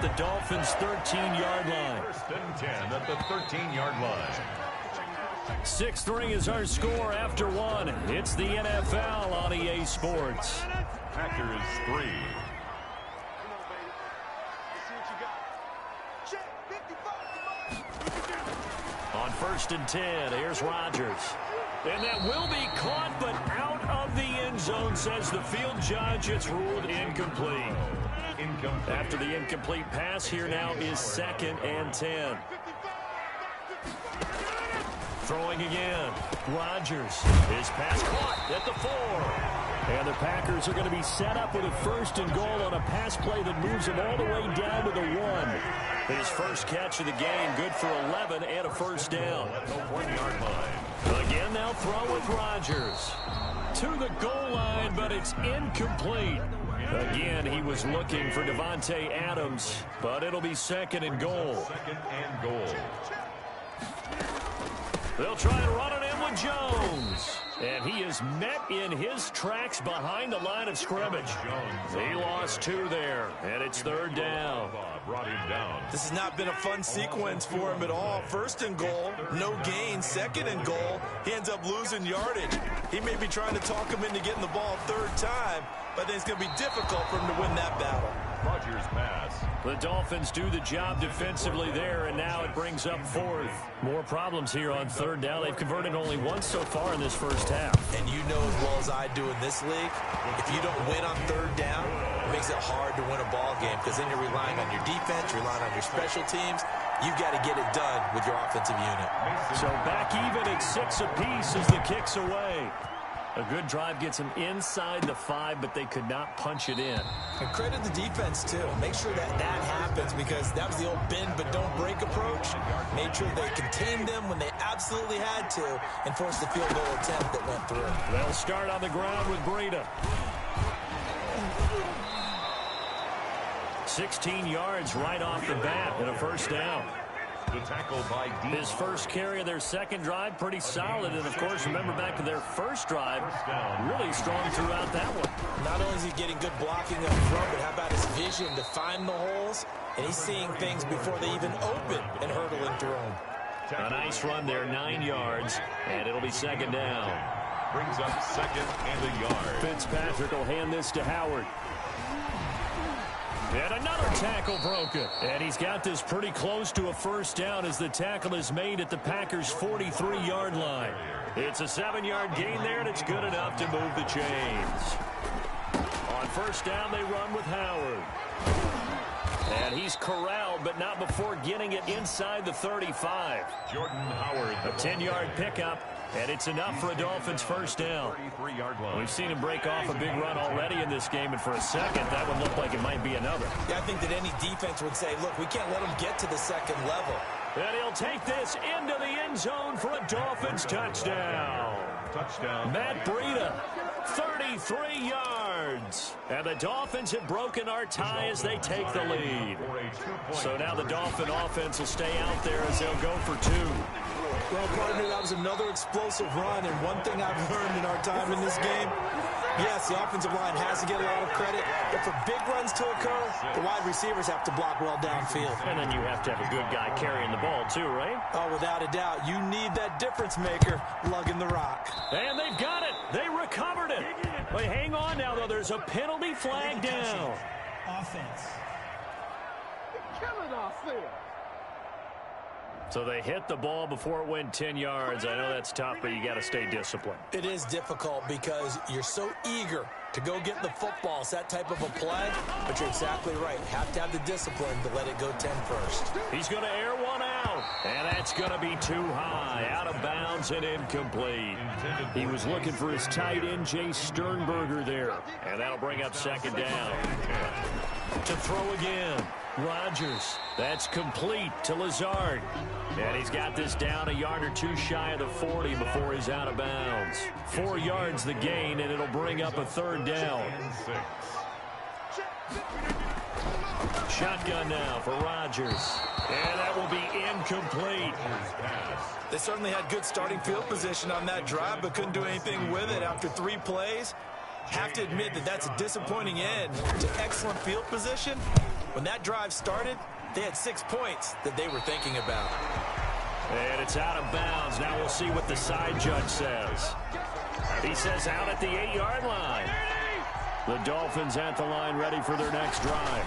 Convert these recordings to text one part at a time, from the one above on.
the Dolphins' 13-yard line. First and 10 at the 13-yard line. 6-3 is our score after one. It's the NFL on EA Sports. Packers 3. On 1st and 10, here's Rodgers. And that will be caught, but out of the end zone, says the field judge. It's ruled incomplete. After the incomplete pass, here now is 2nd and 10. Throwing again. Rodgers. His pass caught at the 4. And the Packers are going to be set up with a 1st and goal on a pass play that moves them all the way down to the 1. His first catch of the game, good for 11 and a 1st down. 1-yard line. Again, they'll throw with Rodgers. To the goal line, but it's incomplete. Again, he was looking for Devontae Adams, but it'll be 2nd and goal. 2nd and goal. They'll try and run it in with Jones. And he is met in his tracks behind the line of scrimmage. He lost 2 there, and it's 3rd down. Brought him down. This has not been a fun sequence for him at all. 1st and goal, no gain. 2nd and goal, he ends up losing yardage. He may be trying to talk him into getting the ball 3rd time, but then it's going to be difficult for him to win that battle. Rodgers pass. The Dolphins do the job defensively there, and now it brings up 4th. More problems here on 3rd down. They've converted only once so far in this first half. And you know as well as I do in this league, if you don't win on 3rd down, it makes it hard to win a ball game because then you're relying on your defense, you're relying on your special teams. You've got to get it done with your offensive unit. So back even at 6 apiece as the kick's away. A good drive gets them inside the 5, but they could not punch it in. And credit the defense, too. Make sure that happens because that was the old bend but don't break approach. Made sure they contained them when they absolutely had to and forced the field goal attempt that went through. They'll start on the ground with Breida. 16 yards right off the bat and a 1st down. The tackle by D. His first carry of their second drive, pretty solid. And, of course, remember back to their first drive, really strong throughout that one. Not only is he getting good blocking up front, but how about his vision to find the holes? And he's seeing things before they even open and hurdling through them. A nice run there, 9 yards, and it'll be 2nd down. Brings up 2nd and a yard. Fitzpatrick will hand this to Howard. And another tackle broken. And he's got this pretty close to a 1st down as the tackle is made at the Packers' 43-yard line. It's a 7-yard gain there, and it's good enough to move the chains. On 1st down, they run with Howard. And he's corralled, but not before getting it inside the 35. Jordan Howard. A 10-yard pickup, and it's enough for a Dolphins 1st down. 33-yard line. We've seen him break off a big run already in this game, and for a second, that would look like it might be another. Yeah, I think that any defense would say, look, we can't let him get to the 2nd level. And he'll take this into the end zone for a Dolphins touchdown. Touchdown. Matt Breida, 33 yards. And the Dolphins have broken our tie as they take the lead. So now the Dolphin offense will stay out there as they'll go for 2. Well, partner, that was another explosive run, and one thing I've learned in our time in this game, yes, the offensive line has to get a lot of credit, but for big runs to occur, the wide receivers have to block well downfield. And then you have to have a good guy carrying the ball too, right? Oh, without a doubt. You need that difference maker lugging the rock. And they've got it. They recovered it. But hang on now, though. There's a penalty flag down. Offense. Killing offense. So they hit the ball before it went 10 yards. I know that's tough, but you got to stay disciplined. It is difficult because you're so eager to go get the football. It's that type of a play, but you're exactly right. Have to have the discipline to let it go 10 first. He's going to air one out, and that's going to be too high. Out of bounds and incomplete. He was looking for his tight end, Jay Sternberger there, and that'll bring up 2nd down. To throw again. Rodgers. That's complete to Lazard. And he's got this down a yard or 2 shy of the 40 before he's out of bounds. 4 yards the gain, and it'll bring up a 3rd down. Shotgun now for Rodgers. And that will be incomplete. They certainly had good starting field position on that drive, but couldn't do anything with it after 3 plays. Have to admit that that's a disappointing end to excellent field position, When that drive started, they had 6 points that they were thinking about. And it's out of bounds. Now we'll see what the side judge says. He says out at the 8-yard line. The Dolphins at the line ready for their next drive.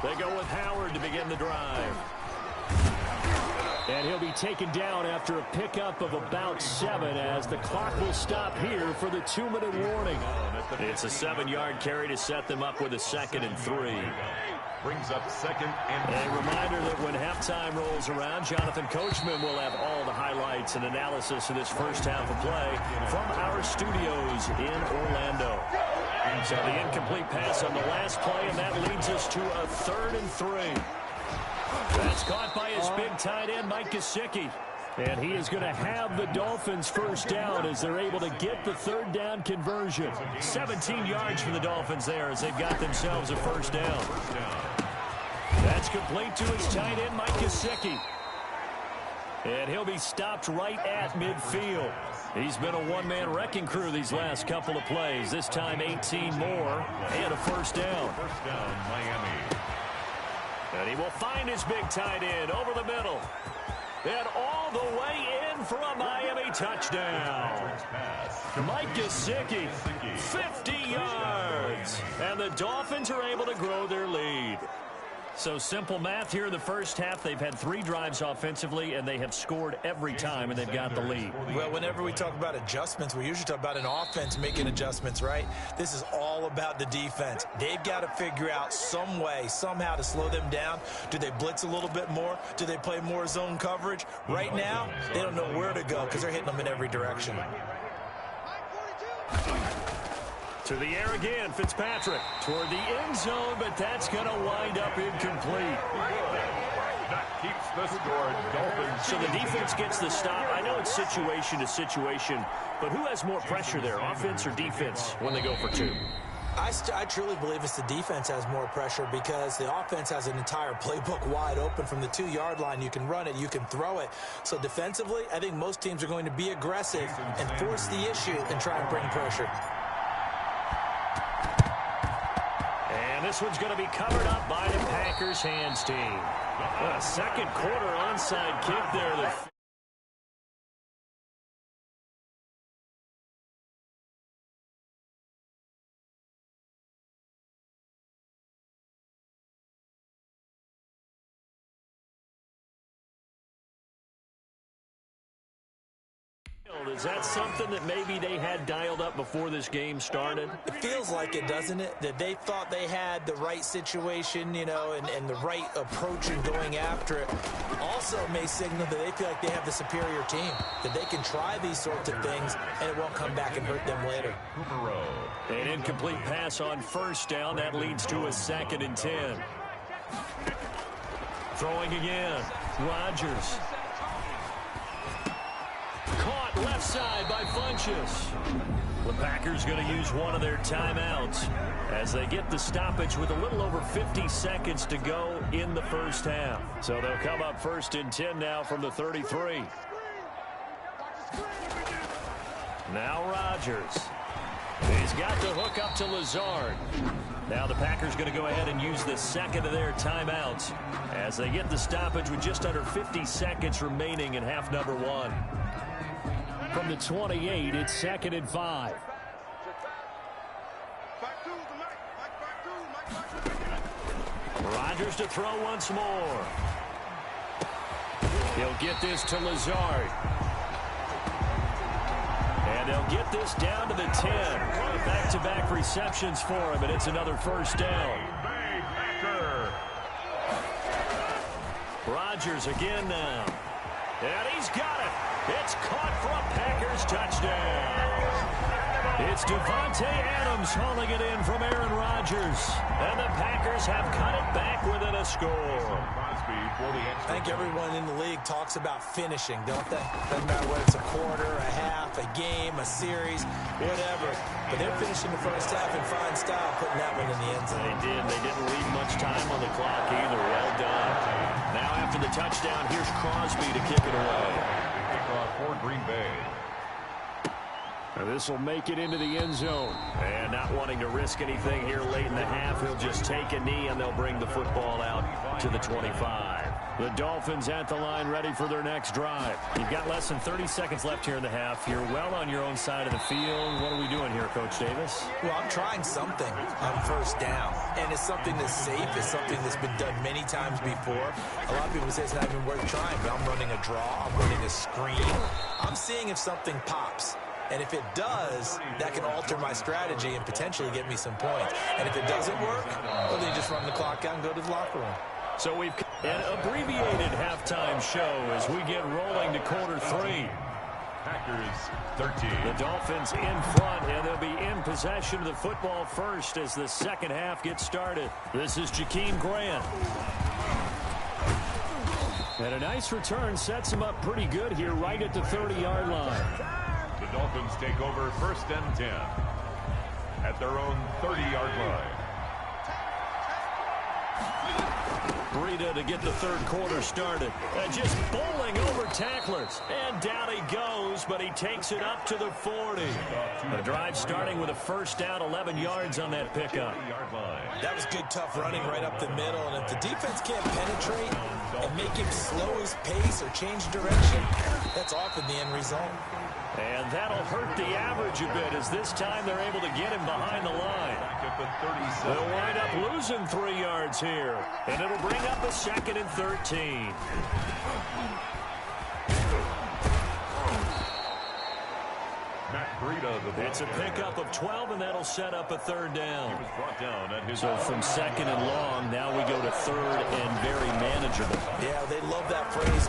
They go with Howard to begin the drive. And he'll be taken down after a pickup of about 7 as the clock will stop here for the 2-minute warning. It's a 7-yard carry to set them up with a 2nd and 3. Brings up 2nd and 3. A reminder that when halftime rolls around, Jonathan Coachman will have all the highlights and analysis of this first half of play from our studios in Orlando. So the incomplete pass on the last play, and that leads us to a 3rd and 3. That's caught by his big tight end, Mike Gesicki. And he is going to have the Dolphins first down as they're able to get the 3rd down conversion. 17 yards for the Dolphins there as they've got themselves a first down. That's complete to his tight end, Mike Gesicki. And he'll be stopped right at midfield. He's been a one-man wrecking crew these last couple of plays. This time 18 more and a first down. First down, Miami. And he will find his big tight end over the middle. And all the way in for a Miami touchdown. Mike Gesicki, 50 yards. And the Dolphins are able to grow their lead. So simple math here in the first half. They've had 3 drives offensively, and they have scored every time, and they've got the lead. Well, whenever we talk about adjustments, we usually talk about an offense making adjustments, right? This is all about the defense. They've got to figure out some way, somehow to slow them down. Do they blitz a little bit more? Do they play more zone coverage? Right now, they don't know where to go because they're hitting them in every direction. To the air again, Fitzpatrick toward the end zone, but that's going to wind up incomplete. That keeps the score. Dolphins. So the defense gets the stop. I know it's situation to situation, but who has more pressure there, offense or defense, when they go for 2? I truly believe it's the defense has more pressure because the offense has an entire playbook wide open from the 2-yard line. You can run it, you can throw it. So defensively, I think most teams are going to be aggressive and force the issue and try and bring pressure. This one's going to be covered up by the Packers hands team. A second quarter onside kick there. Is that something that maybe they had dialed up before this game started? It feels like it, doesn't it? That they thought they had the right situation, you know, and the right approach in going after it. Also may signal that they feel like they have the superior team, that they can try these sorts of things, and it won't come back and hurt them later. An incomplete pass on first down. That leads to a 2nd and 10. Throwing again. Rodgers. Caught left side by Funchess. The Packers going to use one of their timeouts as they get the stoppage with a little over 50 seconds to go in the first half. So they'll come up 1st and 10 now from the 33. Now Rodgers. He's got the hook up to Lazard. Now the Packers going to go ahead and use the 2nd of their timeouts as they get the stoppage with just under 50 seconds remaining in half number 1. From the 28, it's 2nd and 5. Rodgers to throw once more. He'll get this to Lazard. And they'll get this down to the 10. Back-to-back receptions for him, and it's another first down. Rodgers again now. And he's got it. It's caught for a Packers touchdown. It's Devontae Adams hauling it in from Aaron Rodgers. And the Packers have cut it back within a score. I think everyone in the league talks about finishing, don't they? Doesn't matter whether it's a quarter, a half, a game, a series, whatever. But they're finishing the first half in fine style, putting that one in the end zone. They did. They didn't leave much time on the clock either. Well done. Now after the touchdown, here's Crosby to kick it away. For Green Bay. And this will make it into the end zone. And not wanting to risk anything here late in the half, he'll just take a knee, and they'll bring the football out to the 25. The Dolphins at the line, ready for their next drive. You've got less than 30 seconds left here in the half. You're well on your own side of the field. What are we doing here, Coach Davis? Well, I'm trying something on first down, and it's something that's safe. It's something that's been done many times before. A lot of people say it's not even worth trying, but I'm running a draw. I'm running a screen. I'm seeing if something pops. And if it does, that can alter my strategy and potentially get me some points. And if it doesn't work, well, then you just run the clock out and go to the locker room. So we've an abbreviated halftime show as we get rolling to quarter 3. Packers 13. The Dolphins in front, and they'll be in possession of the football first as the second half gets started. This is Jakeem Grant. And a nice return sets him up pretty good here right at the 30-yard line. The Dolphins take over 1st and 10 at their own 30-yard line. Breida to get the third quarter started. Just bowling over tacklers. And down he goes, but he takes it up to the 40. The drive starting with a first down, 11 yards on that pickup. That was good, tough running right up the middle. And if the defense can't penetrate and make him slow his pace or change direction, that's often the end result. And that'll hurt the average a bit as this time they're able to get him behind the line. They'll wind up losing 3 yards here. And it'll bring up a 2nd and 13. It's a pickup of 12, and that'll set up a 3rd down. So from 2nd and long, now we go to 3rd and very manageable. Yeah, they love that phrase,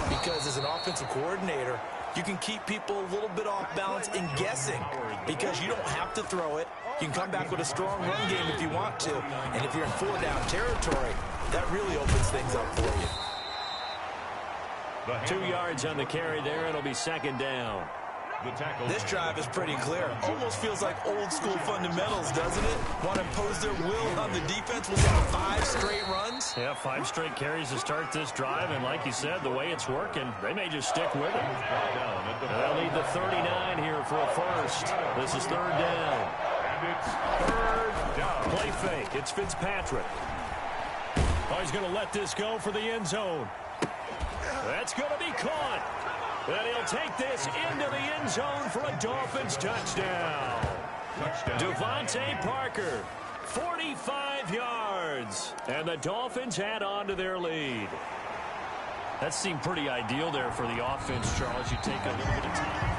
because as an offensive coordinator, you can keep people a little bit off balance and guessing because you don't have to throw it. You can come back with a strong run game if you want to. And if you're in 4-down territory, that really opens things up for you. 2 yards on the carry there. It'll be 2nd down. This drive is pretty clear. Almost feels like old school fundamentals, doesn't it? Want to impose their will on the defense with 5 straight runs? Yeah, 5 straight carries to start this drive. And like you said, the way it's working, they may just stick with it. They'll need the 39 here for a first. This is 3rd down. And it's 3rd down. Play fake. It's Fitzpatrick. Oh, he's going to let this go for the end zone. That's going to be caught. And he'll take this into the end zone for a Dolphins touchdown. Devontae Parker, 45 yards. And the Dolphins add on to their lead. That seemed pretty ideal there for the offense, Charles. You take a little bit of time.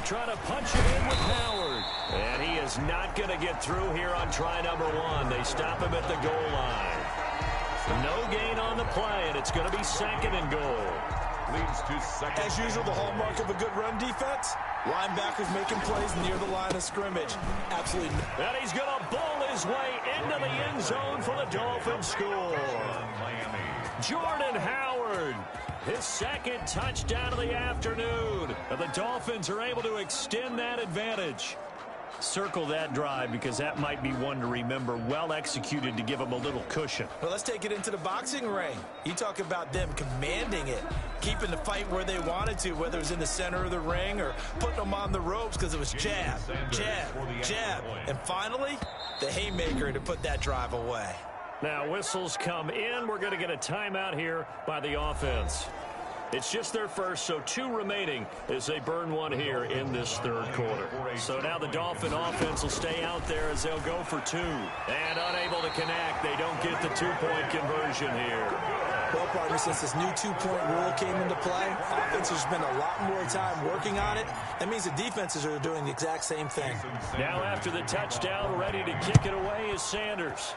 Trying to punch it in with Howard. And he is not going to get through here on try number 1. They stop him at the goal line. No gain on the play, and it's going to be 2nd and goal. Leads to 2nd. As usual, the hallmark of a good run defense, linebackers making plays near the line of scrimmage. Absolutely. And he's going to bowl his way into the end zone for the Dolphins score. Jordan Howard. His 2nd touchdown of the afternoon. And the Dolphins are able to extend that advantage. Circle that drive because that might be one to remember. Well executed to give them a little cushion. Well, let's take it into the boxing ring. You talk about them commanding it, keeping the fight where they wanted to, whether it was in the center of the ring or putting them on the ropes because it was jab, jab, jab. And finally, the haymaker to put that drive away. Now whistles come in. We're going to get a timeout here by the offense. It's just their first, so 2 remaining as they burn 1 here in this 3rd quarter. So now the Dolphin offense will stay out there as they'll go for 2. And unable to connect. They don't get the 2-point conversion here. Well, partner, since this new 2-point rule came into play, offense has spent a lot more time working on it. That means the defenses are doing the exact same thing. Now after the touchdown, ready to kick it away is Sanders.